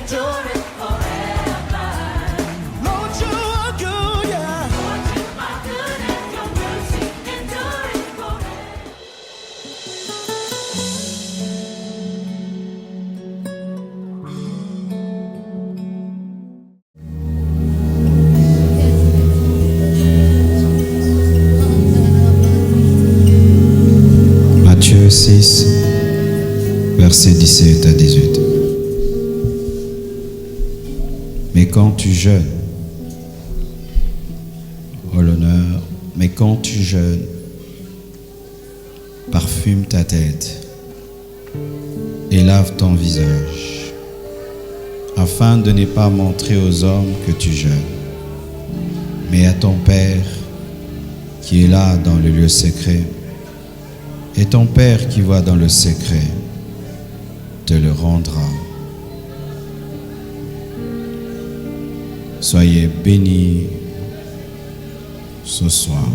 endureth forever. Lord, you are good, yeah. Lord, you are good and your mercy endureth forever. Matthieu 6, versets 17 à 18. Mais quand tu jeûnes, oh l'honneur, mais quand tu jeûnes, parfume ta tête et lave ton visage, afin de ne pas montrer aux hommes que tu jeûnes, mais à ton Père qui est là dans le lieu secret. Et ton Père qui voit dans le secret te le rendra. Soyez bénis ce soir.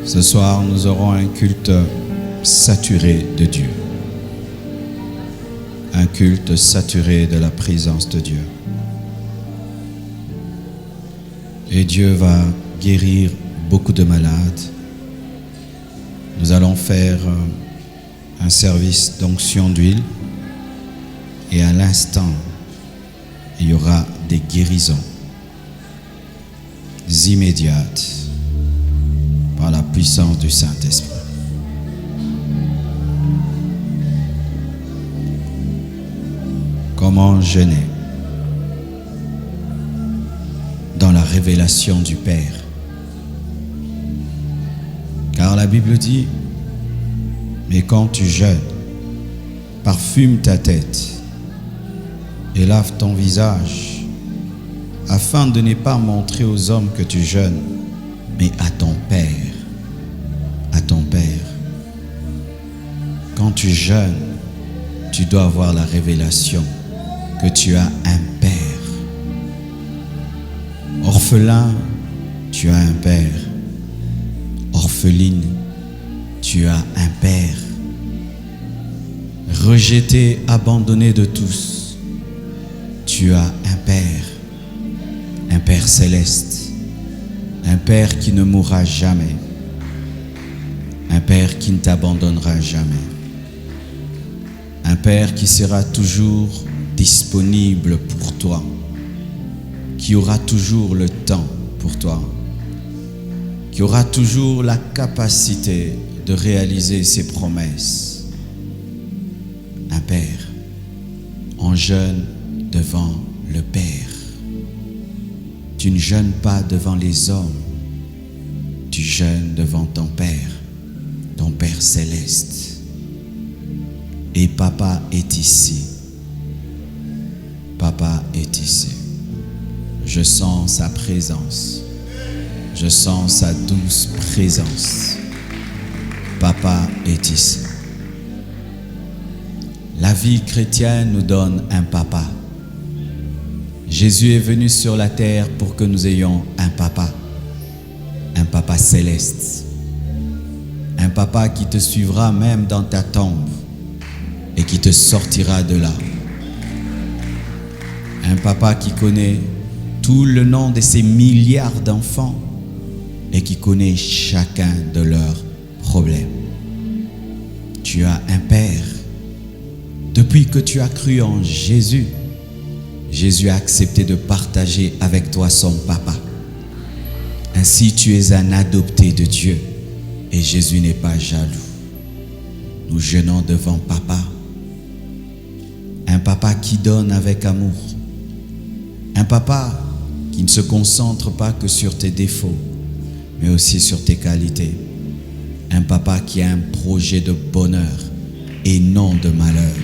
Ce soir, nous aurons un culte saturé de Dieu. Un culte saturé de la présence de Dieu. Et Dieu va guérir beaucoup de malades. Nous allons faire un service d'onction d'huile et à l'instant, il y aura des guérisons immédiates par la puissance du Saint-Esprit. Comment jeûner dans la révélation du Père? Car la Bible dit, mais quand tu jeûnes, parfume ta tête et lave ton visage, afin de ne pas montrer aux hommes que tu jeûnes, mais à ton Père. À ton Père. Quand tu jeûnes, tu dois avoir la révélation que tu as un Père. Orphelin, tu as un Père. Orpheline, tu as un Père. Rejeté, abandonné de tous, tu as un Père céleste, un Père qui ne mourra jamais, un Père qui ne t'abandonnera jamais, un Père qui sera toujours disponible pour toi, qui aura toujours le temps pour toi, qui aura toujours la capacité de réaliser ses promesses. Un Père, on jeûne devant le Père. Tu ne jeûnes pas devant les hommes, tu jeûnes devant ton Père céleste. Et Papa est ici. Papa est ici. Je sens sa présence. Je sens sa douce présence. Papa est ici. La vie chrétienne nous donne un papa. Jésus est venu sur la terre pour que nous ayons un papa céleste. Un papa qui te suivra même dans ta tombe et qui te sortira de là. Un papa qui connaît tout le nom de ces milliards d'enfants et qui connaît chacun de leurs problèmes. Tu as un Père. Depuis que tu as cru en Jésus, Jésus a accepté de partager avec toi son papa. Ainsi, tu es un adopté de Dieu et Jésus n'est pas jaloux. Nous jeûnons devant papa. Un papa qui donne avec amour. Un papa qui ne se concentre pas que sur tes défauts, mais aussi sur tes qualités. Un papa qui a un projet de bonheur et non de malheur.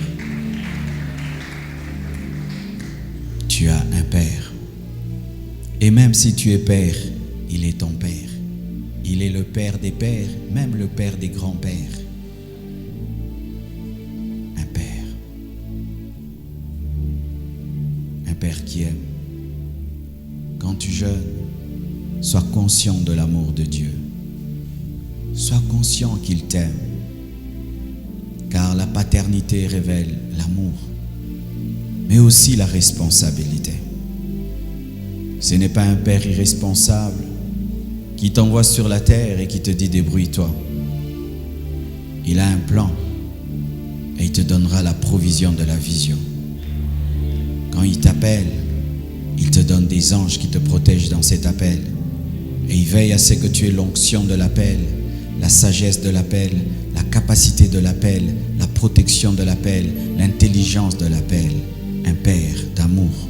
Tu as un Père. Et même si tu es Père, il est ton Père. Il est le Père des pères, même le Père des grands-pères. Un Père. Un Père qui aime. Quand tu jeûnes, sois conscient de l'amour de Dieu. Sois conscient qu'il t'aime. Car la paternité révèle l'amour. mais aussi la responsabilité. Ce n'est pas un père irresponsable qui t'envoie sur la terre et qui te dit débrouille-toi. Il a un plan et il te donnera la provision de la vision. Quand il t'appelle, il te donne des anges qui te protègent dans cet appel. Et il veille à ce que tu aies l'onction de l'appel, la sagesse de l'appel, la capacité de l'appel, la protection de l'appel, l'intelligence de l'appel. Un père d'amour,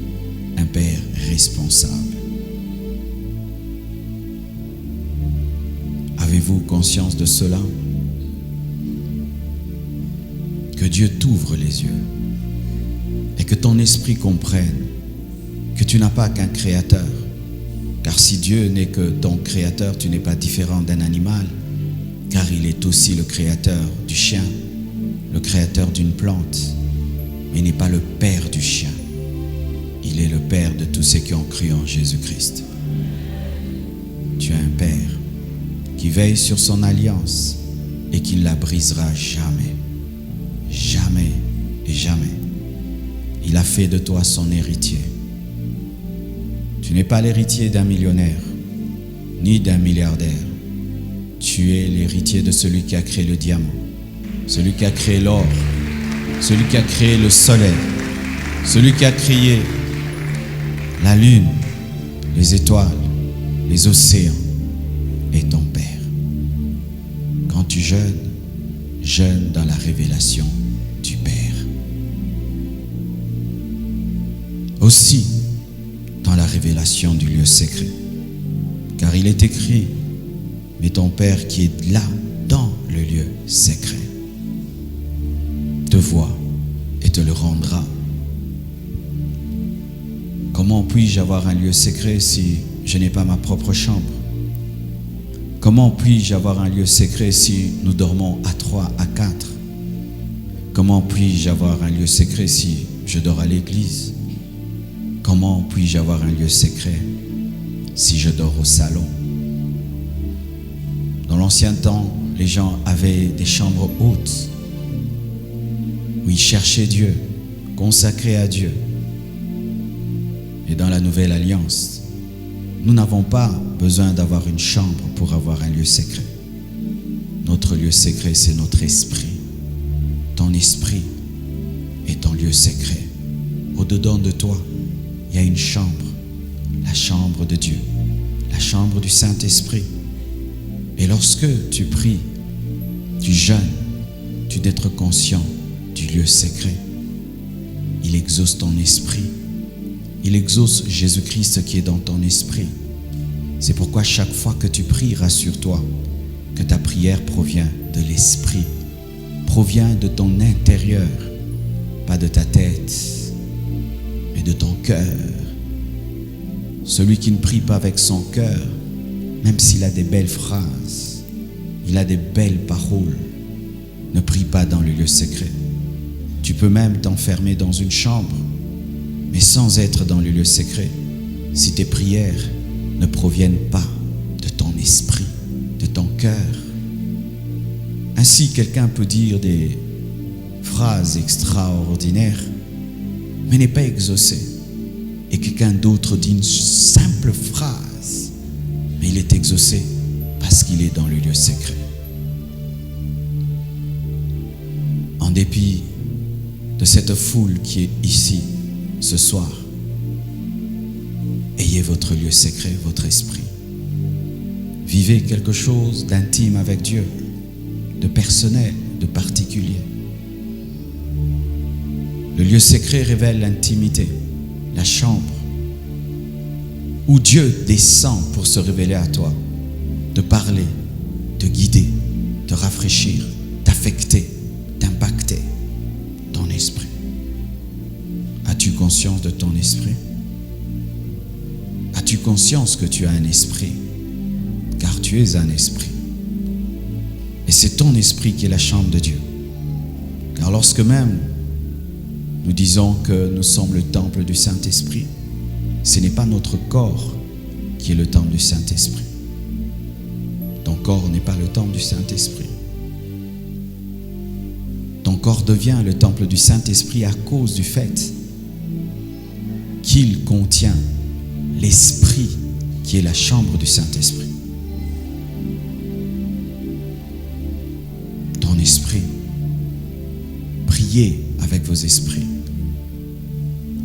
un père responsable. Avez-vous conscience de cela? Que Dieu t'ouvre les yeux et que ton esprit comprenne que tu n'as pas qu'un créateur. Car si Dieu n'est que ton créateur, tu n'es pas différent d'un animal, car il est aussi le créateur du chien, le créateur d'une plante, mais il n'est pas le père du chien. Il est le père de tous ceux qui ont cru en Jésus-Christ. Tu as un père qui veille sur son alliance et qui ne la brisera jamais. Jamais et jamais. Il a fait de toi son héritier. Tu n'es pas l'héritier d'un millionnaire, ni d'un milliardaire. Tu es l'héritier de celui qui a créé le diamant, celui qui a créé l'or, celui qui a créé le soleil, celui qui a créé la lune, les étoiles, les océans, est ton Père. Quand tu jeûnes, jeûne dans la révélation du Père. Aussi, dans la révélation du lieu secret. Car il est écrit, mais ton Père qui est là, dans le lieu secret, te voit et te le rendra. Comment puis-je avoir un lieu secret si je n'ai pas ma propre chambre? Comment puis-je avoir un lieu secret si nous dormons à 3, à 4? Comment puis-je avoir un lieu secret si je dors à l'église? Comment puis-je avoir un lieu secret si je dors au salon? Dans l'ancien temps, les gens avaient des chambres hautes où ils cherchaient Dieu, consacrés à Dieu. Et dans la nouvelle alliance, nous n'avons pas besoin d'avoir une chambre pour avoir un lieu secret. Notre lieu secret, c'est notre esprit. Ton esprit est ton lieu secret. Au-dedans de toi, il y a une chambre, la chambre de Dieu, la chambre du Saint-Esprit. Et lorsque tu pries, tu jeûnes, tu dois être conscient du lieu secret. Il exauce ton esprit. Il exauce Jésus-Christ qui est dans ton esprit. C'est pourquoi chaque fois que tu pries, rassure-toi que ta prière provient de l'esprit, provient de ton intérieur, pas de ta tête, mais de ton cœur. Celui qui ne prie pas avec son cœur, même s'il a des belles phrases, il a des belles paroles, ne prie pas dans le lieu secret. Tu peux même t'enfermer dans une chambre, mais sans être dans le lieu secret, si tes prières ne proviennent pas de ton esprit, de ton cœur. Ainsi, quelqu'un peut dire des phrases extraordinaires, mais n'est pas exaucé. Et quelqu'un d'autre dit une simple phrase, mais il est exaucé parce qu'il est dans le lieu secret. En dépit de cette foule qui est ici ce soir, ayez votre lieu secret, votre esprit. Vivez quelque chose d'intime avec Dieu, de personnel, de particulier. Le lieu secret révèle l'intimité, la chambre où Dieu descend pour se révéler à toi, te parler, te guider, te rafraîchir, t'affecter, t'impacter, ton esprit. As-tu conscience de ton esprit? As-tu conscience que tu as un esprit? Car tu es un esprit. Et c'est ton esprit qui est la chambre de Dieu. Car lorsque même nous disons que nous sommes le temple du Saint-Esprit, ce n'est pas notre corps qui est le temple du Saint-Esprit. Ton corps n'est pas le temple du Saint-Esprit. Ton corps devient le temple du Saint-Esprit à cause du fait qu'il contient l'Esprit qui est la chambre du Saint-Esprit. Ton esprit. Priez avec vos esprits.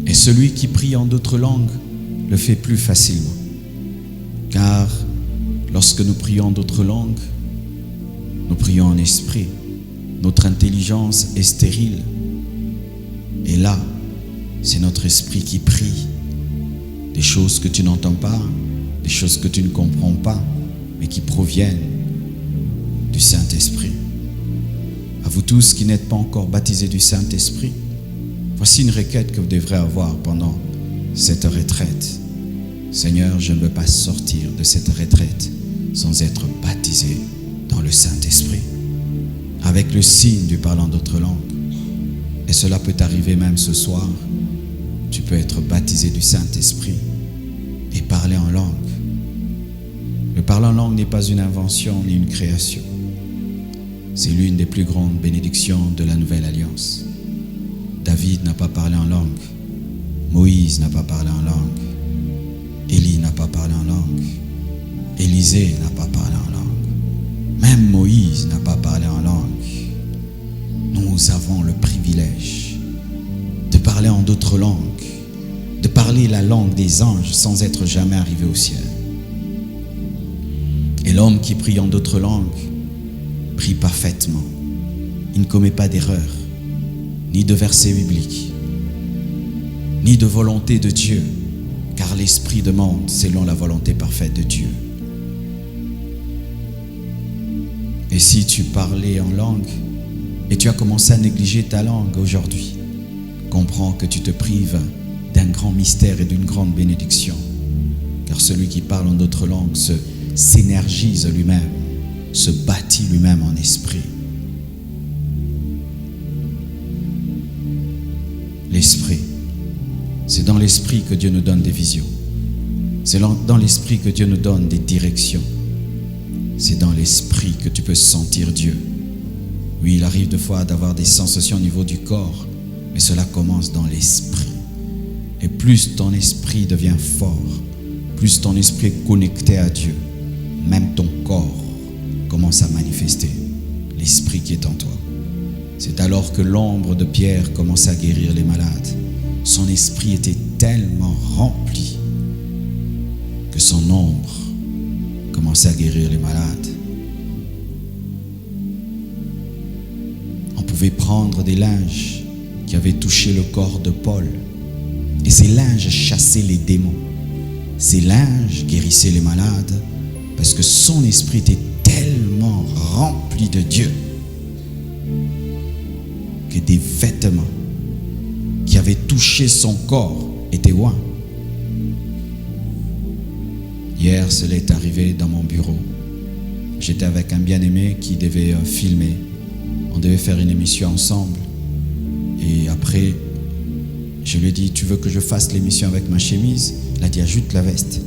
Et celui qui prie en d'autres langues le fait plus facilement. Car lorsque nous prions en d'autres langues, nous prions en esprit. Notre intelligence est stérile. Et là, c'est notre esprit qui prie. Des choses que tu n'entends pas, des choses que tu ne comprends pas, mais qui proviennent du Saint-Esprit. À vous tous qui n'êtes pas encore baptisés du Saint-Esprit, voici une requête que vous devrez avoir pendant cette retraite. Seigneur, je ne veux pas sortir de cette retraite sans être baptisé dans le Saint-Esprit, avec le signe du parlant d'autres langues. Et cela peut arriver même ce soir. Tu peux être baptisé du Saint-Esprit et parler en langue. Le parler en langue n'est pas une invention ni une création. C'est l'une des plus grandes bénédictions de la Nouvelle Alliance. David n'a pas parlé en langue. Moïse n'a pas parlé en langue. Élie n'a pas parlé en langue. Élisée n'a pas parlé en langue. Même Moïse n'a pas parlé en langue. Nous avons le privilège de parler en d'autres langues, de parler la langue des anges sans être jamais arrivé au ciel. Et l'homme qui prie en d'autres langues prie parfaitement. Il ne commet pas d'erreur, ni de versets bibliques, ni de volonté de Dieu, car l'Esprit demande selon la volonté parfaite de Dieu. Et si tu parlais en langue et tu as commencé à négliger ta langue aujourd'hui, comprends que tu te prives d'un grand mystère et d'une grande bénédiction, car celui qui parle en d'autres langues s'énergise lui-même, se bâtit lui-même en esprit. L'esprit, c'est dans l'esprit que Dieu nous donne des visions. C'est dans l'esprit que Dieu nous donne des directions. C'est dans l'esprit que tu peux sentir Dieu. Oui, il arrive des fois d'avoir des sensations au niveau du corps, mais cela commence dans l'esprit. Et plus ton esprit devient fort, plus ton esprit est connecté à Dieu, même ton corps commence à manifester l'esprit qui est en toi. C'est alors que l'ombre de Pierre commence à guérir les malades. Son esprit était tellement rempli que son ombre commençait à guérir les malades. On pouvait prendre des linges qui avaient touché le corps de Paul, et ces linges chassaient les démons. Ces linges guérissaient les malades parce que son esprit était tellement rempli de Dieu que des vêtements qui avaient touché son corps étaient oints. Hier, cela est arrivé dans mon bureau. J'étais avec un bien-aimé qui devait filmer. On devait faire une émission ensemble. Et après, je lui ai dit, tu veux que je fasse l'émission avec ma chemise? Il a dit, ajoute la veste.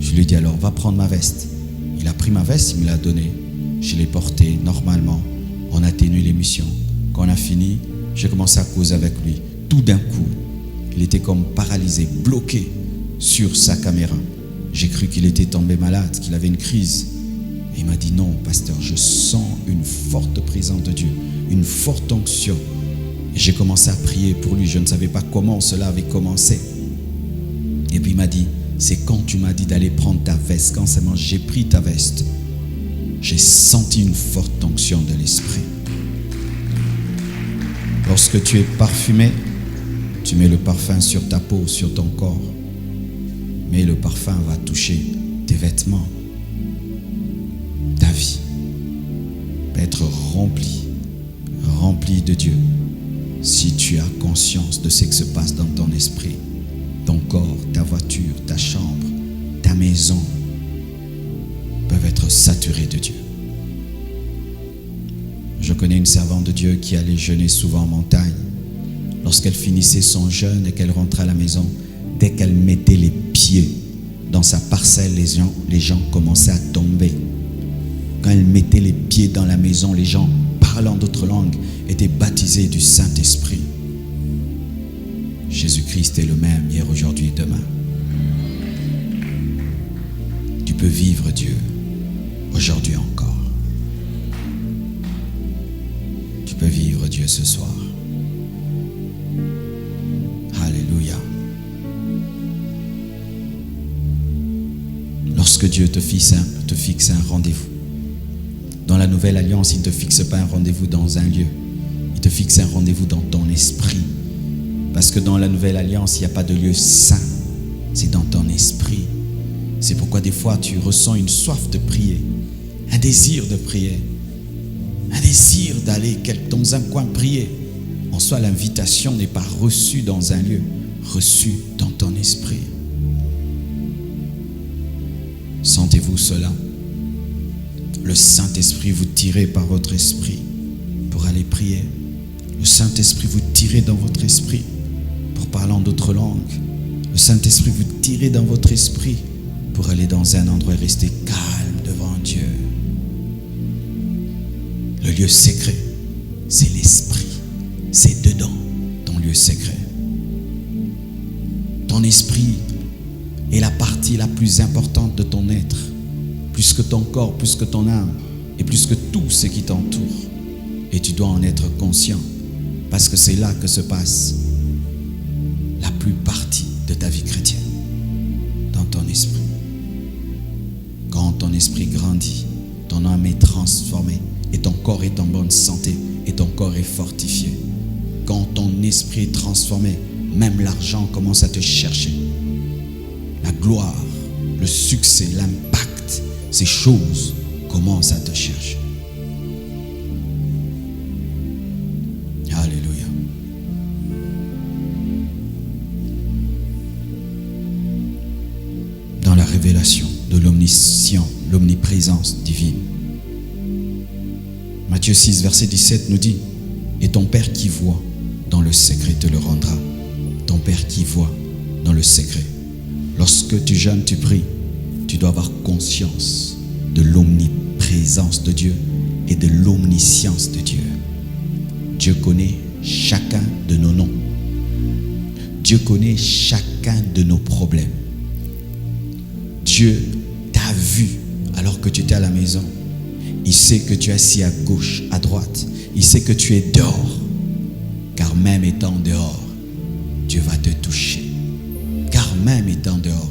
Je lui ai dit, alors va prendre ma veste. Il a pris ma veste, il me l'a donnée. Je l'ai portée normalement. On a tenu l'émission. Quand on a fini, j'ai commencé à causer avec lui. Tout d'un coup, il était comme paralysé, bloqué sur sa caméra. J'ai cru qu'il était tombé malade, qu'il avait une crise. Et il m'a dit, non, pasteur, je sens une forte présence de Dieu, une forte onction. Et j'ai commencé à prier pour lui. Je ne savais pas comment cela avait commencé. Et puis il m'a dit, c'est quand tu m'as dit d'aller prendre ta veste, quand seulement j'ai pris ta veste, j'ai senti une forte onction de l'esprit. Lorsque tu es parfumé, tu mets le parfum sur ta peau, sur ton corps. Mais le parfum va toucher tes vêtements. Ta vie va être remplie de Dieu. Si tu as conscience de ce qui se passe dans ton esprit, ton corps, ta voiture, ta chambre, ta maison peuvent être saturés de Dieu. Je connais une servante de Dieu qui allait jeûner souvent en montagne. Lorsqu'elle finissait son jeûne et qu'elle rentrait à la maison, dès qu'elle mettait les pieds dans sa parcelle, les gens commençaient à tomber. Quand elle mettait les pieds dans la maison, les gens parlant d'autres langues étaient baptisés du Saint-Esprit. Jésus-Christ est le même hier, aujourd'hui et demain. Tu peux vivre Dieu aujourd'hui encore. Tu peux vivre Dieu ce soir. Alléluia. Lorsque Dieu te fixe un rendez-vous, dans la nouvelle alliance, il ne te fixe pas un rendez-vous dans un lieu. Il te fixe un rendez-vous dans ton esprit. Parce que dans la nouvelle alliance, il n'y a pas de lieu saint. C'est dans ton esprit. C'est pourquoi des fois, tu ressens une soif de prier, un désir de prier, un désir d'aller dans un coin prier. En soi, l'invitation n'est pas reçue dans un lieu, reçue dans ton esprit. Sentez-vous cela? Le Saint-Esprit vous tire par votre esprit pour aller prier. Le Saint-Esprit vous tire dans votre esprit pour parler en d'autres langues. Le Saint-Esprit vous tire dans votre esprit pour aller dans un endroit et rester calme devant Dieu. Le lieu secret, c'est l'esprit. C'est dedans, ton lieu secret. Ton esprit est la partie la plus importante de ton être, plus que ton corps, plus que ton âme et plus que tout ce qui t'entoure. Et tu dois en être conscient parce que c'est là que se passe la plus partie de ta vie chrétienne, dans ton esprit. Quand ton esprit grandit, ton âme est transformée et ton corps est en bonne santé et ton corps est fortifié. Quand ton esprit est transformé, même l'argent commence à te chercher. La gloire, le succès, l'impact, ces choses commencent à te chercher. Alléluia. Dans la révélation de l'omniscient, l'omniprésence divine, Matthieu 6, verset 17 nous dit: et ton Père qui voit dans le secret te le rendra. Ton Père qui voit dans le secret. Lorsque tu jeûnes, tu pries, tu dois avoir conscience de l'omniprésence de Dieu et de l'omniscience de Dieu. Dieu connaît chacun de nos noms. Dieu connaît chacun de nos problèmes. Dieu t'a vu alors que tu étais à la maison. Il sait que tu es assis à gauche, à droite. Il sait que tu es dehors. Car même étant dehors, Dieu va te toucher. Car même étant dehors,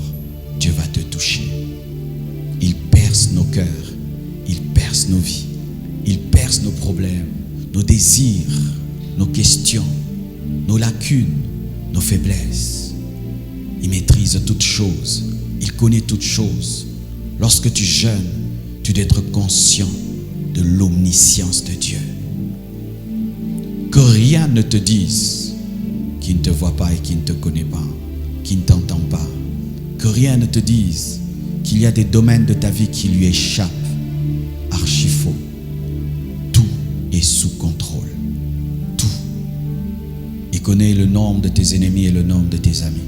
Dieu va te toucher. Il perce nos cœurs. Il perce nos vies. Il perce nos problèmes, nos désirs, nos questions, nos lacunes, nos faiblesses. Il maîtrise toutes choses. Il connaît toutes choses. Lorsque tu jeûnes, tu dois être conscient de l'omniscience de Dieu. Que rien ne te dise qui ne te voit pas et qui ne te connaît pas, qui ne t'entend pas. Que rien ne te dise qu'il y a des domaines de ta vie qui lui échappent. Archi faux. Tout est sous contrôle. Tout. Il connaît le nombre de tes ennemis et le nombre de tes amis.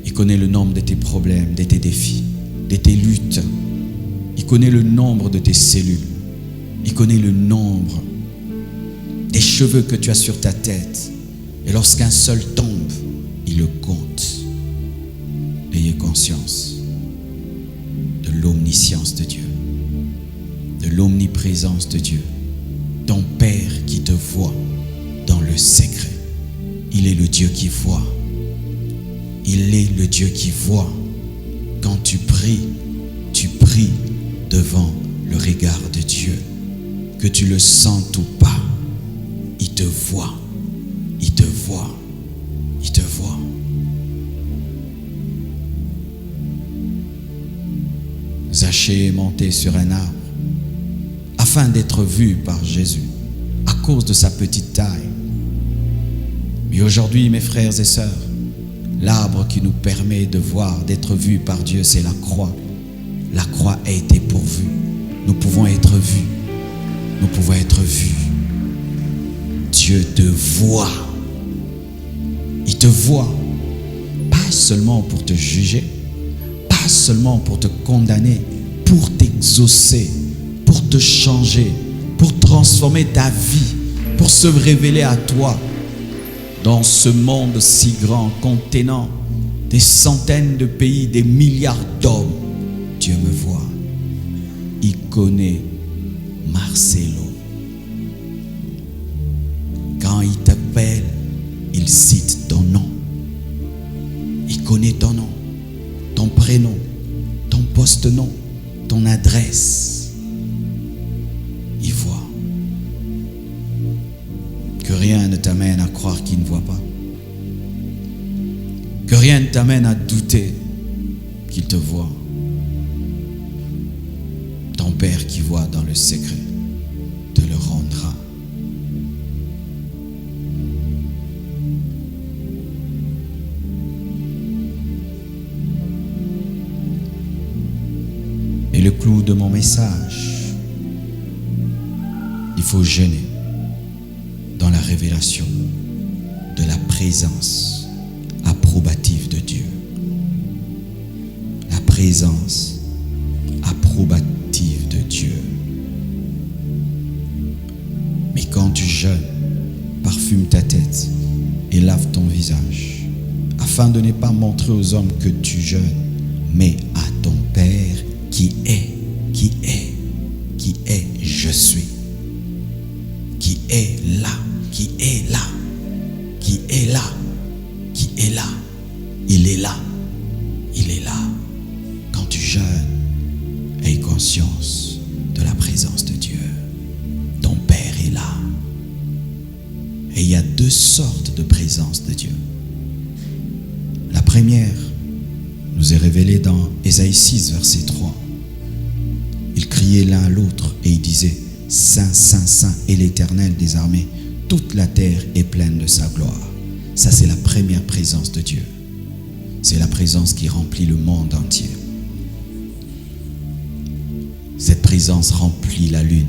Il connaît le nombre de tes problèmes, de tes défis, de tes luttes. Il connaît le nombre de tes cellules. Il connaît le nombre des cheveux que tu as sur ta tête. Et lorsqu'un seul tombe, il le compte. Ayez conscience de l'omniscience de Dieu, de l'omniprésence de Dieu. Ton Père qui te voit dans le secret. Il est le Dieu qui voit. Il est le Dieu qui voit. Quand tu pries devant le regard de Dieu. Que tu le sentes ou pas, il te voit. Il te voit. Il te voit. Zachée est monté sur un arbre afin d'être vu par Jésus à cause de sa petite taille. Mais aujourd'hui, mes frères et sœurs, l'arbre qui nous permet de voir, d'être vus par Dieu, c'est la croix. La croix a été pourvue. Nous pouvons être vus. Nous pouvons être vus. Dieu te voit. Il te voit. Pas seulement pour te juger, pas seulement pour te condamner, pour t'exaucer, pour te changer, pour transformer ta vie, pour se révéler à toi. dans ce monde si grand, contenant des centaines de pays, des milliards d'hommes, Dieu me voit. Il connaît Marcelo. Quand il t'appelle, il cite ton nom. Il connaît ton nom, ton prénom, ton poste-nom, ton adresse. Il voit. Que rien ne t'amène à croire qu'il ne voit pas. Que rien ne t'amène à douter qu'il te voit. Ton Père qui voit dans le secret te le rendra. Et le clou de mon message, il faut jeûner dans la révélation de la présence approbative de Dieu. La présence approbative de Dieu. Mais quand tu jeûnes, parfume ta tête et lave ton visage, afin de ne pas montrer aux hommes que tu jeûnes, mais à ton Père qui est, je suis, qui est là, qui est là, qui est là, qui est là, il est là, il est là. Quand tu jeûnes, aie conscience de la présence de Dieu. Ton Père est là. Et il y a deux sortes de présence de Dieu. La première nous est révélée dans Ésaïe 6, verset 3. Ils criaient l'un à l'autre et ils disaient: Saint, Saint, Saint est l'Éternel des armées. Toute la terre est pleine de sa gloire. Ça, c'est la première présence de Dieu. C'est la présence qui remplit le monde entier. Cette présence remplit la lune.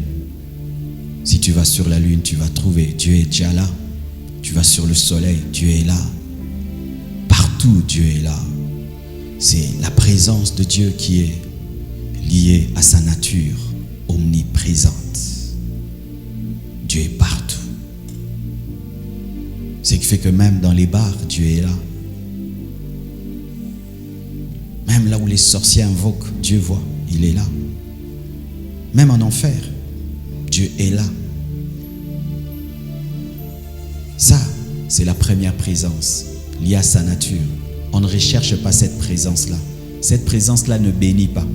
Si tu vas sur la lune, tu vas trouver Dieu est déjà là. Tu vas sur le soleil, Dieu est là. Partout, Dieu est là. C'est la présence de Dieu qui est liée à sa nature omniprésente. Dieu est partout. Ce qui fait que même dans les bars, Dieu est là. Même là où les sorciers invoquent, Dieu voit, il est là. Même en enfer, Dieu est là. Ça, c'est la première présence liée à sa nature. On ne recherche pas cette présence-là. Cette présence-là ne bénit pas.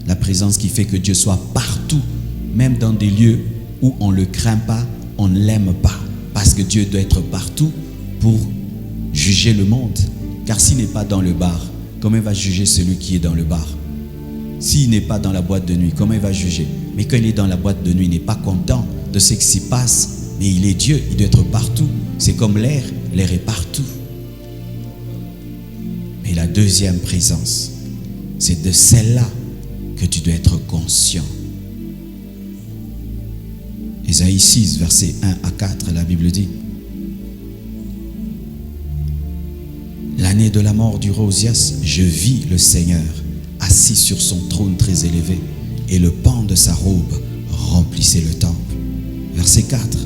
La présence qui fait que Dieu soit partout, même dans des lieux où on ne le craint pas, on ne l'aime pas. Parce que Dieu doit être partout pour juger le monde. Car s'il n'est pas dans le bar, comment il va juger celui qui est dans le bar? S'il n'est pas dans la boîte de nuit, comment il va juger? Mais quand il est dans la boîte de nuit, il n'est pas content de ce qui s'y passe. Mais il est Dieu, il doit être partout. C'est comme l'air est partout. Mais la deuxième présence, c'est de celle-là que tu dois être conscient. Ésaïe 6, versets 1 à 4, la Bible dit: L'année de la mort du roi Osias, je vis le Seigneur assis sur son trône très élevé, et le pan de sa robe remplissait le temple. Verset 4.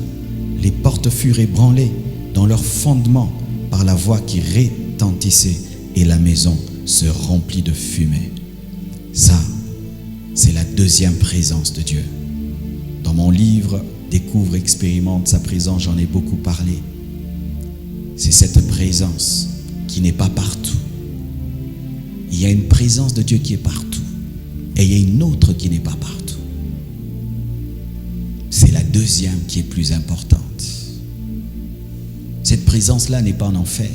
Les portes furent ébranlées dans leur fondement par la voix qui retentissait, et la maison se remplit de fumée. Ça, c'est la deuxième présence de Dieu. Dans mon livre Découvre, expérimente sa présence, j'en ai beaucoup parlé. C'est cette présence qui n'est pas partout. Il y a une présence de Dieu qui est partout, et il y a une autre qui n'est pas partout. C'est la deuxième qui est plus importante. Cette présence-là n'est pas en enfer.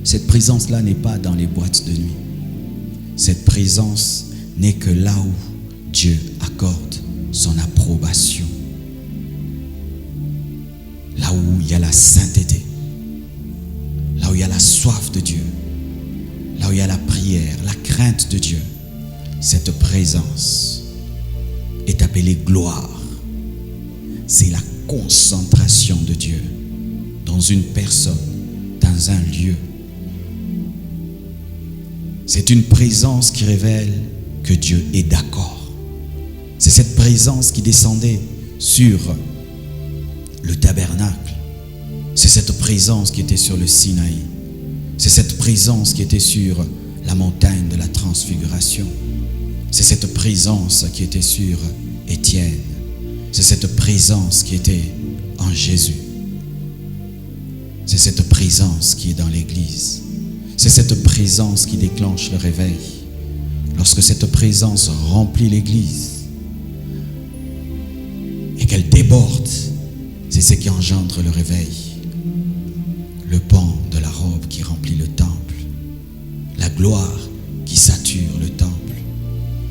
Cette présence-là n'est pas dans les boîtes de nuit. Cette présence n'est que là où Dieu accorde son approbation. Là où il y a la sainteté. Là où il y a la soif de Dieu. Là où il y a la prière, la crainte de Dieu. Cette présence est appelée gloire. C'est la concentration de Dieu dans une personne, dans un lieu. C'est une présence qui révèle que Dieu est d'accord. C'est cette présence qui descendait sur le tabernacle C'est cette présence qui était sur le Sinaï. C'est cette présence qui était sur la montagne de la transfiguration. C'est cette présence qui était sur Étienne. C'est cette présence qui était en Jésus. C'est cette présence qui est dans l'Église. C'est cette présence qui déclenche le réveil. Lorsque cette présence remplit l'Église et qu'elle déborde, c'est ce qui engendre le réveil. Le pan de la robe qui remplit le temple. La gloire qui sature le temple.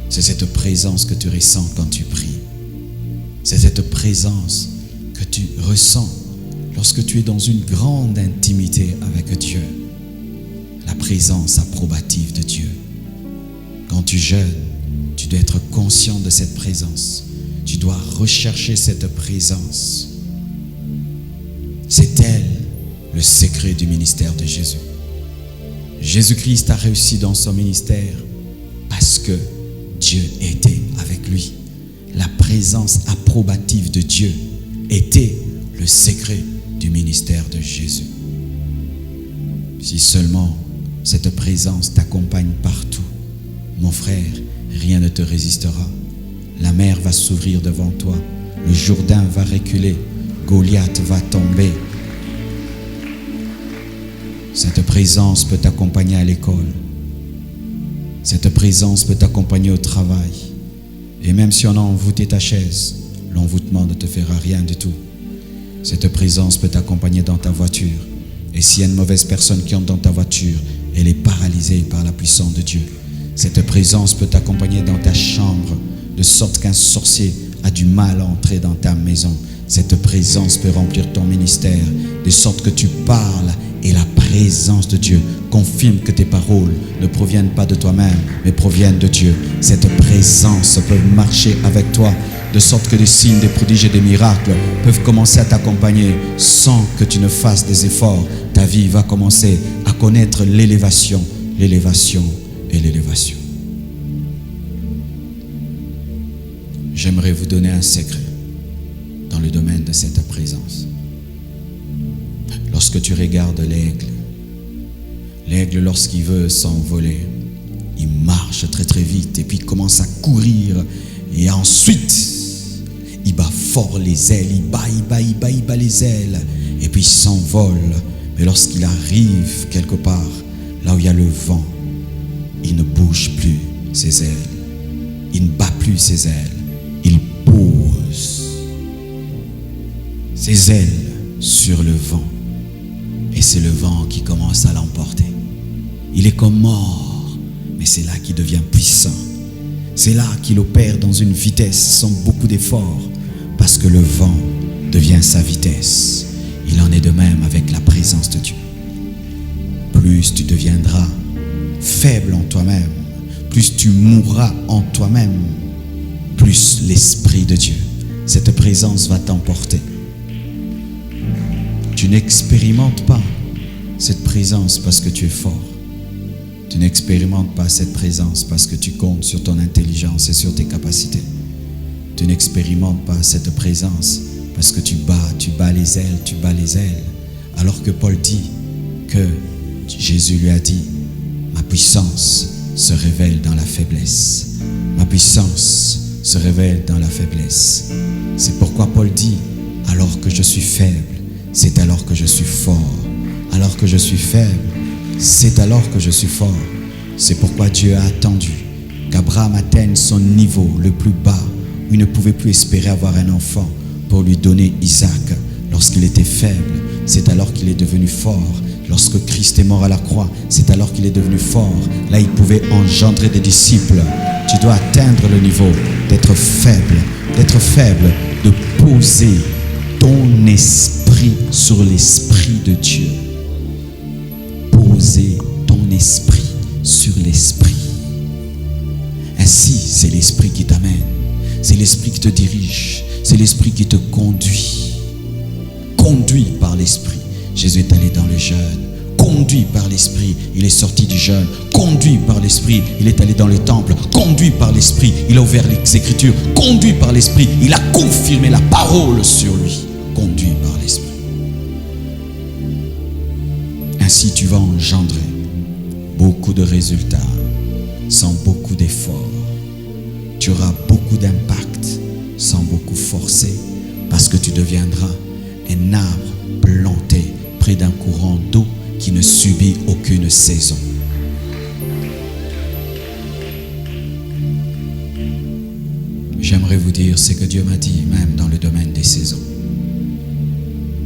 C'est cette présence que tu ressens quand tu pries. C'est cette présence que tu ressens lorsque tu es dans une grande intimité avec Dieu. La présence approbative de Dieu. Quand tu jeûnes, tu dois être conscient de cette présence. Tu dois rechercher cette présence. C'est elle le secret du ministère de Jésus. Jésus-Christ a réussi dans son ministère parce que Dieu était avec lui. La présence approbative de Dieu était le secret du ministère de Jésus. Si seulement cette présence t'accompagne partout, mon frère, rien ne te résistera. La mer va s'ouvrir devant toi, le Jourdain va reculer, Goliath va tomber. Cette présence peut t'accompagner à l'école. Cette présence peut t'accompagner au travail. Et même si on a envoûté ta chaise, l'envoûtement ne te fera rien du tout. Cette présence peut t'accompagner dans ta voiture. Et s'il y a une mauvaise personne qui entre dans ta voiture, elle est paralysée par la puissance de Dieu. Cette présence peut t'accompagner dans ta chambre, de sorte qu'un sorcier a du mal à entrer dans ta maison. Cette présence peut remplir ton ministère, de sorte que tu parles et la présence de Dieu confirme que tes paroles ne proviennent pas de toi-même, mais proviennent de Dieu. Cette présence peut marcher avec toi, de sorte que des signes, des prodiges et des miracles peuvent commencer à t'accompagner sans que tu ne fasses des efforts. Ta vie va commencer à connaître l'élévation, l'élévation et l'élévation. J'aimerais vous donner un secret dans le domaine de cette présence. Lorsque tu regardes l'aigle, l'aigle lorsqu'il veut s'envoler, il marche très très vite et puis il commence à courir et ensuite il bat fort les ailes, il bat les ailes et puis il s'envole. Mais lorsqu'il arrive quelque part, là où il y a le vent, il ne bouge plus ses ailes, il ne bat plus ses ailes, il pose ses ailes sur le vent. Et c'est le vent qui commence à l'emporter. Il est comme mort, mais c'est là qu'il devient puissant. C'est là qu'il opère dans une vitesse sans beaucoup d'efforts, parce que le vent devient sa vitesse. Il en est de même avec la présence de Dieu. Plus tu deviendras faible en toi-même, plus tu mourras en toi-même, plus l'Esprit de Dieu, cette présence va t'emporter. Tu n'expérimentes pas cette présence parce que tu es fort. Tu n'expérimentes pas cette présence parce que tu comptes sur ton intelligence et sur tes capacités. Tu n'expérimentes pas cette présence parce que tu bats les ailes. Alors que Paul dit que Jésus lui a dit, ma puissance se révèle dans la faiblesse. Ma puissance se révèle dans la faiblesse. C'est pourquoi Paul dit, alors que je suis faible, c'est alors que je suis fort. Alors que je suis faible, c'est alors que je suis fort. C'est pourquoi Dieu a attendu qu'Abraham atteigne son niveau le plus bas, où il ne pouvait plus espérer avoir un enfant, pour lui donner Isaac. Lorsqu'il était faible, c'est alors qu'il est devenu fort. Lorsque Christ est mort à la croix, c'est alors qu'il est devenu fort. Là, il pouvait engendrer des disciples. Tu dois atteindre le niveau d'être faible, de poser ton esprit sur l'esprit de Dieu. Poser ton esprit sur l'esprit. Ainsi, c'est l'esprit qui t'amène, c'est l'esprit qui te dirige, c'est l'esprit qui te conduit. Conduit par l'esprit. Jésus est allé dans le jeûne. Conduit par l'esprit, il est sorti du jeûne. Conduit par l'esprit, il est allé dans le temple. Conduit par l'esprit, il a ouvert les Écritures. Conduit par l'esprit, il a confirmé la parole sur lui. Conduit par l'esprit. Ainsi, tu vas engendrer beaucoup de résultats sans beaucoup d'efforts. Tu auras beaucoup d'impact sans beaucoup forcer, parce que tu deviendras un arbre planté près d'un courant d'eau qui ne subit aucune saison. J'aimerais vous dire ce que Dieu m'a dit, même dans le domaine des saisons.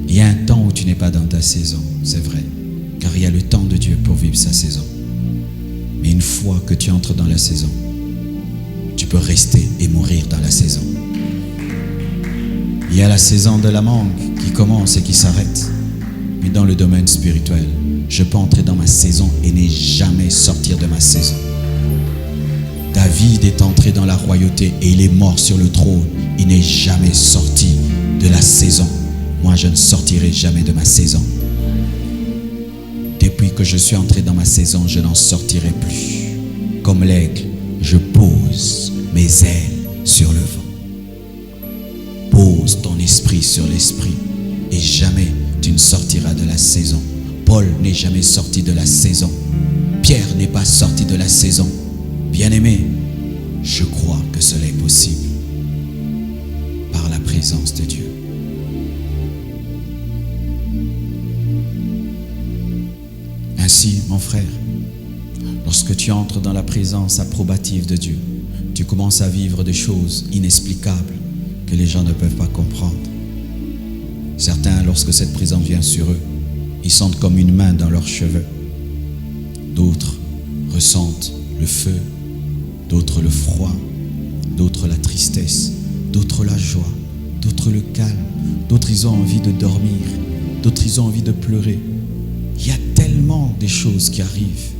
Il y a un temps où tu n'es pas dans ta saison, c'est vrai, car il y a le temps de Dieu pour vivre sa saison. Mais une fois que tu entres dans la saison, tu peux rester et mourir dans la saison. Il y a la saison de la mangue qui commence et qui s'arrête. Mais dans le domaine spirituel, je peux entrer dans ma saison et ne jamais sortir de ma saison. David est entré dans la royauté et il est mort sur le trône. Il n'est jamais sorti de la saison. Moi, je ne sortirai jamais de ma saison. Depuis que je suis entré dans ma saison, je n'en sortirai plus. Comme l'aigle, je pose mes ailes sur le vent. Pose ton esprit sur l'esprit et jamais tu ne sortiras de la saison. Paul n'est jamais sorti de la saison. Pierre n'est pas sorti de la saison. Bien-aimé, je crois que cela est possible par la présence de Dieu. Ainsi, mon frère, lorsque tu entres dans la présence approbative de Dieu, tu commences à vivre des choses inexplicables que les gens ne peuvent pas comprendre. Certains, lorsque cette présence vient sur eux, ils sentent comme une main dans leurs cheveux. D'autres ressentent le feu, d'autres le froid, d'autres la tristesse, d'autres la joie, d'autres le calme, d'autres ils ont envie de dormir, d'autres ils ont envie de pleurer. Il y a tellement de choses qui arrivent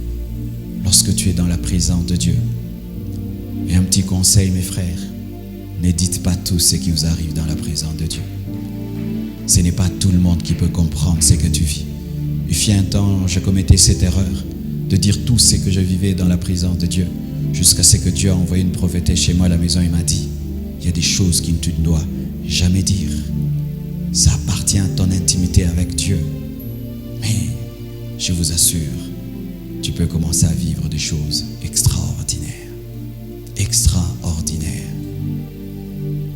lorsque tu es dans la présence de Dieu. Et un petit conseil, mes frères, ne dites pas tout ce qui vous arrive dans la présence de Dieu. Ce n'est pas tout le monde qui peut comprendre ce que tu vis. Il fut un temps, je commettais cette erreur de dire tout ce que je vivais dans la présence de Dieu, jusqu'à ce que Dieu a envoyé une prophétesse chez moi à la maison et m'a dit, il y a des choses que tu ne dois jamais dire. Ça appartient à ton intimité avec Dieu. Mais je vous assure, tu peux commencer à vivre des choses extraordinaires. Extraordinaires.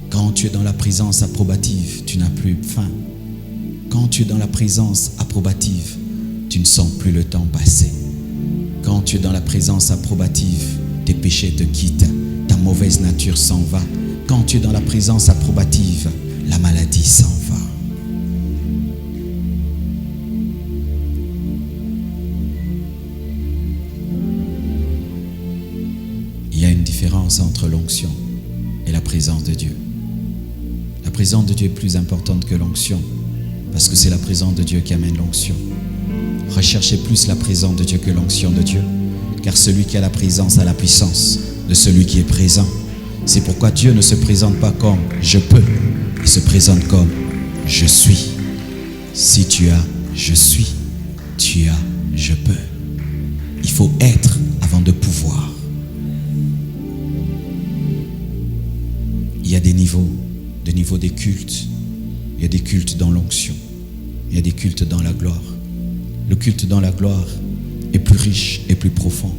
Quand tu es dans la présence approbative, tu n'as plus faim. Quand tu es dans la présence approbative, tu ne sens plus le temps passer. Quand tu es dans la présence approbative, tes péchés te quittent, ta mauvaise nature s'en va. Quand tu es dans la présence approbative, la maladie s'en va. Il y a une différence entre l'onction et la présence de Dieu. La présence de Dieu est plus importante que l'onction, parce que c'est la présence de Dieu qui amène l'onction. Recherchez plus la présence de Dieu que l'onction de Dieu, car celui qui a la présence a la puissance de celui qui est présent. C'est pourquoi Dieu ne se présente pas comme « je peux », il se présente comme « je suis ». Si tu as « je suis », tu as « je peux ». Il faut être avant de pouvoir. Il y a des niveaux des cultes. Il y a des cultes dans l'onction. Il y a des cultes dans la gloire. Le culte dans la gloire est plus riche et plus profond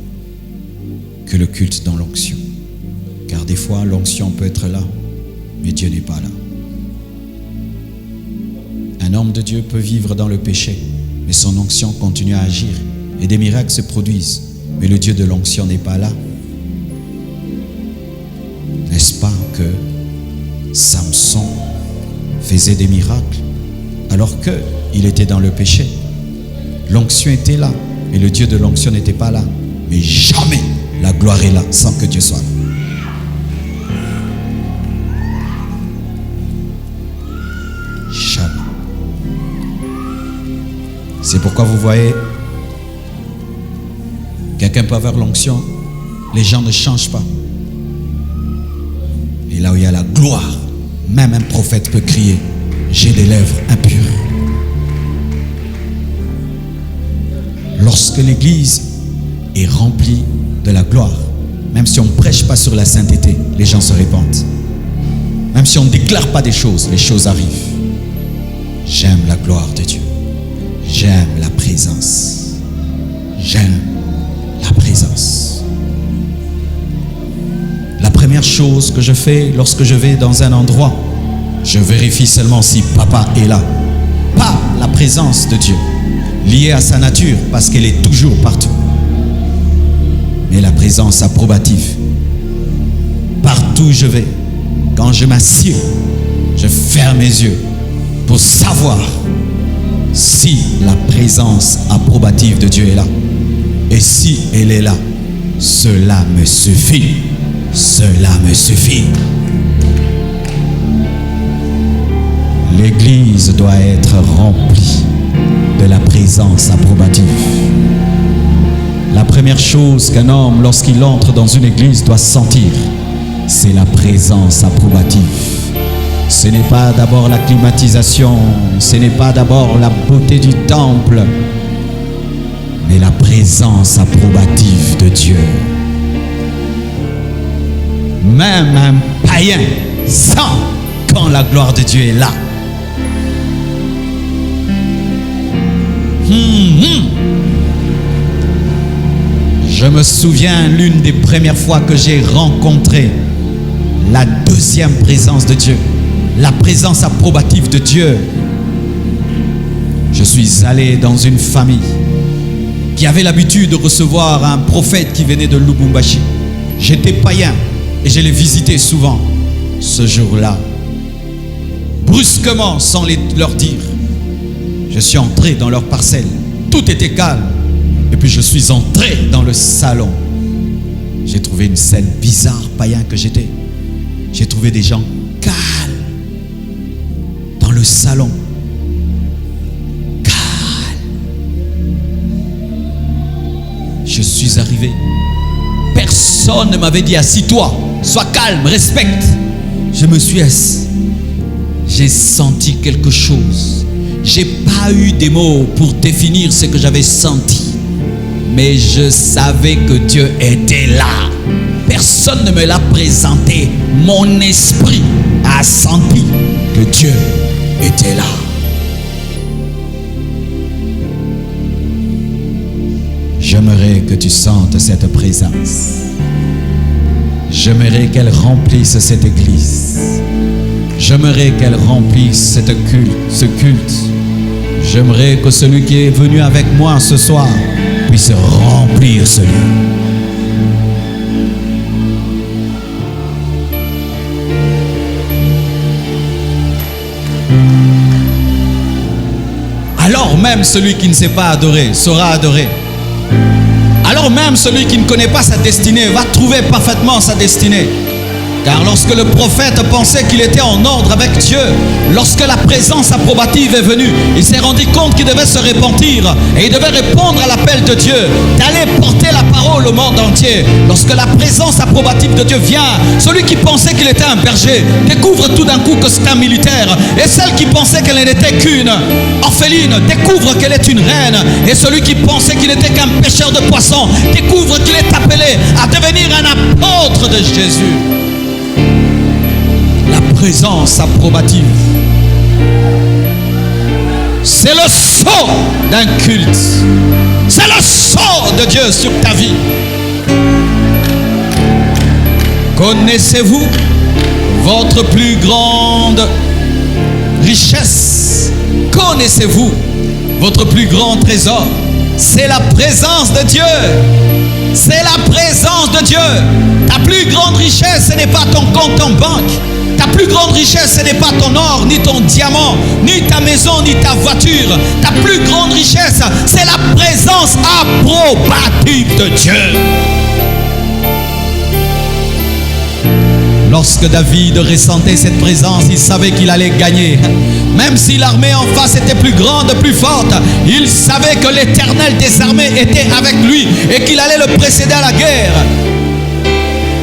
que le culte dans l'onction. Car des fois, l'onction peut être là, mais Dieu n'est pas là. Un homme de Dieu peut vivre dans le péché, mais son onction continue à agir et des miracles se produisent. Mais le Dieu de l'onction n'est pas là. N'est-ce pas que Samson faisait des miracles alors qu'il était dans le péché? L'onction était là, mais le Dieu de l'onction n'était pas là. Mais jamais la gloire est là sans que Dieu soit là. Jamais. C'est pourquoi vous voyez, quelqu'un peut avoir l'onction, les gens ne changent pas. Et là où il y a la gloire, même un prophète peut crier, j'ai des lèvres impures. Lorsque l'église est remplie de la gloire, même si on ne prêche pas sur la sainteté, les gens se répandent. Même si on ne déclare pas des choses, les choses arrivent. J'aime la gloire de Dieu. J'aime la présence. J'aime la présence. La première chose que je fais lorsque je vais dans un endroit, je vérifie seulement si papa est là. Pas la présence de Dieu, liée à sa nature, parce qu'elle est toujours partout. Mais la présence approbative. Partout où je vais, quand je m'assieds, je ferme mes yeux pour savoir si la présence approbative de Dieu est là. Et si elle est là, cela me suffit. Cela me suffit. L'église doit être remplie de la présence approbative. La première chose qu'un homme, lorsqu'il entre dans une église, doit sentir, c'est la présence approbative. Ce n'est pas d'abord la climatisation, ce n'est pas d'abord la beauté du temple, mais la présence approbative de Dieu. Même un païen sent quand la gloire de Dieu est là. Je me souviens l'une des premières fois que j'ai rencontré la deuxième présence de Dieu, la présence approbative de Dieu. Je suis allé dans une famille qui avait l'habitude de recevoir un prophète qui venait de Lubumbashi. J'étais païen et je l'ai visité souvent. Ce jour-là, brusquement, sans leur dire, je suis entré dans leur parcelle. Tout était calme. Et puis je suis entré dans le salon. J'ai trouvé une scène bizarre, païen que j'étais. J'ai trouvé des gens calmes dans le salon. Calmes. Je suis arrivé. Personne ne m'avait dit assis-toi, sois calme, respecte. Je me suis assis. J'ai senti quelque chose. J'ai pas eu des mots pour définir ce que j'avais senti. Mais je savais que Dieu était là. Personne ne me l'a présenté. Mon esprit a senti que Dieu était là. J'aimerais que tu sentes cette présence. J'aimerais qu'elle remplisse cette église. J'aimerais qu'elle remplisse ce culte. J'aimerais que celui qui est venu avec moi ce soir puisse remplir ce lieu. Alors même celui qui ne sait pas adorer sera adoré. Alors même celui qui ne connaît pas sa destinée va trouver parfaitement sa destinée. Car lorsque le prophète pensait qu'il était en ordre avec Dieu, lorsque la présence approbative est venue, il s'est rendu compte qu'il devait se repentir et il devait répondre à l'appel de Dieu, d'aller porter la parole au monde entier. Lorsque la présence approbative de Dieu vient, celui qui pensait qu'il était un berger découvre tout d'un coup que c'est un militaire, et celle qui pensait qu'elle n'était qu'une orpheline découvre qu'elle est une reine, et celui qui pensait qu'il n'était qu'un pêcheur de poissons découvre qu'il est appelé à devenir un apôtre de Jésus. La présence approbative, c'est le sceau d'un culte. C'est le sceau de Dieu sur ta vie. Connaissez-vous votre plus grande richesse? Connaissez-vous votre plus grand trésor? C'est la présence de Dieu. C'est la présence de Dieu. Ta plus grande richesse, ce n'est pas ton compte en banque. Ta plus grande richesse, ce n'est pas ton or, ni ton diamant, ni ta maison, ni ta voiture. Ta plus grande richesse, c'est la présence approbative de Dieu. Lorsque David ressentait cette présence, il savait qu'il allait gagner. Même si l'armée en face était plus grande, plus forte, il savait que l'Éternel des armées était avec lui et qu'il allait le précéder à la guerre.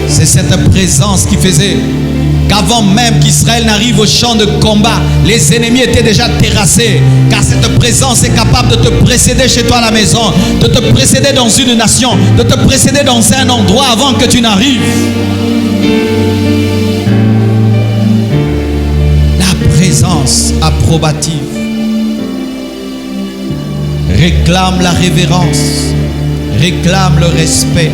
C'est cette présence qui faisait qu'avant même qu'Israël n'arrive au champ de combat, les ennemis étaient déjà terrassés. Car cette présence est capable de te précéder chez toi à la maison, de te précéder dans une nation, de te précéder dans un endroit avant que tu n'arrives. La présence approbative réclame la révérence, Réclame le respect.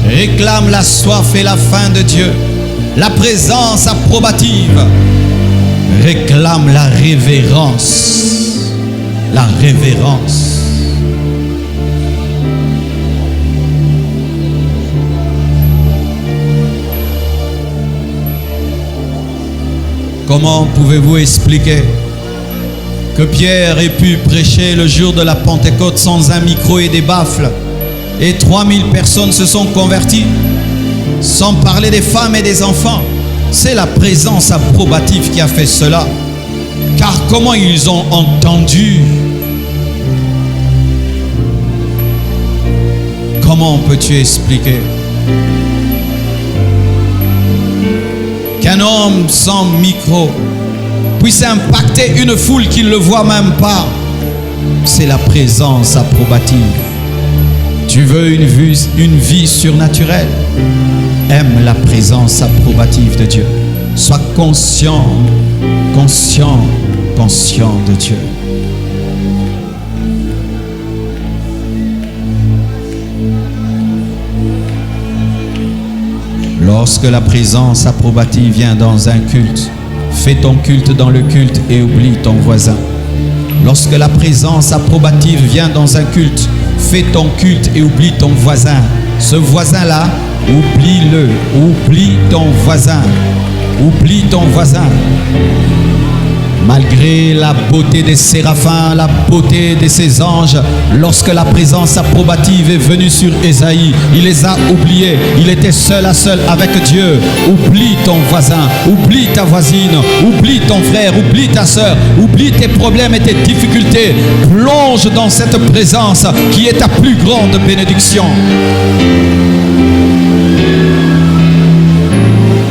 Réclame la soif et la faim de Dieu. La présence approbative. Réclame la révérence. La révérence. Comment pouvez-vous expliquer que Pierre ait pu prêcher le jour de la Pentecôte sans un micro et des baffles et 3000 personnes se sont converties, sans parler des femmes et des enfants? C'est la présence approbative qui a fait cela. Car comment ils ont entendu? Comment peux-tu expliquer qu'un homme sans micro puisse impacter une foule qui ne le voit même pas? C'est la présence approbative. Tu veux une vie surnaturelle? Aime la présence approbative de Dieu. Sois conscient de Dieu. Lorsque la présence approbative vient dans un culte, fais ton culte dans le culte et oublie ton voisin. Lorsque la présence approbative vient dans un culte, fais ton culte et oublie ton voisin. Ce voisin-là, oublie-le. Oublie ton voisin. Oublie ton voisin. Malgré la beauté des séraphins, la beauté de ses anges, lorsque la présence approbative est venue sur Ésaïe, il les a oubliés. Il était seul à seul avec Dieu. Oublie ton voisin, oublie ta voisine, oublie ton frère, oublie ta soeur, oublie tes problèmes et tes difficultés. Plonge dans cette présence qui est ta plus grande bénédiction.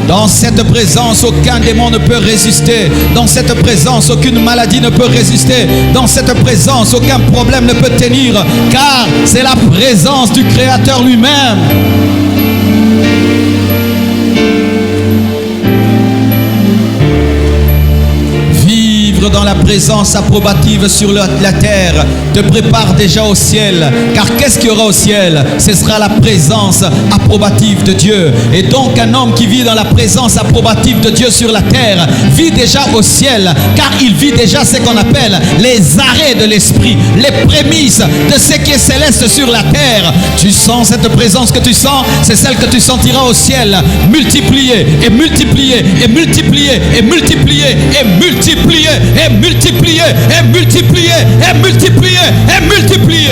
Dans cette présence, aucun démon ne peut résister. Dans cette présence, aucune maladie ne peut résister. Dans cette présence, aucun problème ne peut tenir. Car c'est la présence du Créateur lui-même. Vivre dans la présence approbative sur la terre te prépare déjà au ciel. Car qu'est-ce qu'il y aura au ciel? Ce sera la présence approbative de Dieu. Et donc un homme qui vit dans la présence approbative de Dieu sur la terre vit déjà au ciel. Car il vit déjà ce qu'on appelle les arrêts de l'esprit, les prémices de ce qui est céleste sur la terre. Tu sens cette présence que tu sens? C'est celle que tu sentiras au ciel, multipliée et multipliée et multipliée et multipliée et multipliée et multipliée et multipliée et multipliée et multipliée.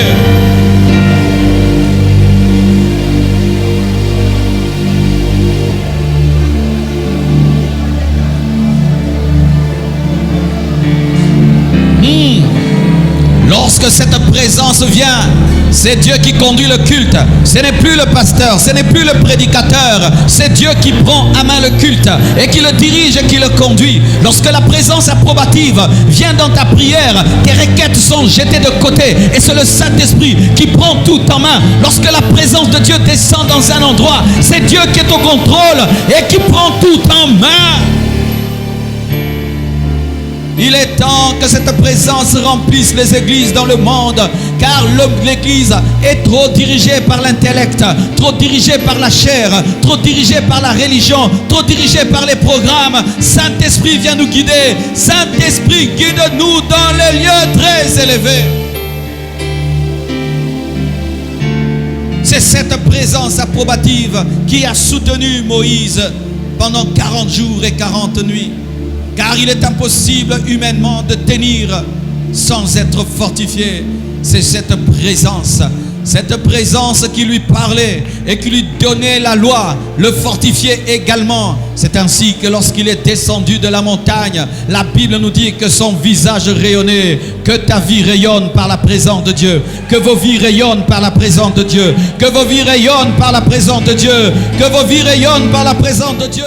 Lorsque cette présence vient, c'est Dieu qui conduit le culte. Ce n'est plus le pasteur, ce n'est plus le prédicateur. C'est Dieu qui prend à main le culte et qui le dirige et qui le conduit. Lorsque la présence approbative vient dans ta prière, tes requêtes sont jetées de côté et c'est le Saint-Esprit qui prend tout en main. Lorsque la présence de Dieu descend dans un endroit, c'est Dieu qui est au contrôle et qui prend tout en main. Il est temps que cette présence remplisse les églises dans le monde, car l'église est trop dirigée par l'intellect, trop dirigée par la chair, trop dirigée par la religion, trop dirigée par les programmes. Saint-Esprit, viens nous guider. Saint-Esprit, guide-nous dans les lieux très élevés. C'est cette présence approbative qui a soutenu Moïse pendant 40 jours et 40 nuits. Car il est impossible humainement de tenir sans être fortifié. C'est cette présence qui lui parlait et qui lui donnait la loi, le fortifiait également. C'est ainsi que lorsqu'il est descendu de la montagne, la Bible nous dit que son visage rayonnait, que ta vie rayonne par la présence de Dieu, que vos vies rayonnent par la présence de Dieu, que vos vies rayonnent par la présence de Dieu, que vos vies rayonnent par la présence de Dieu.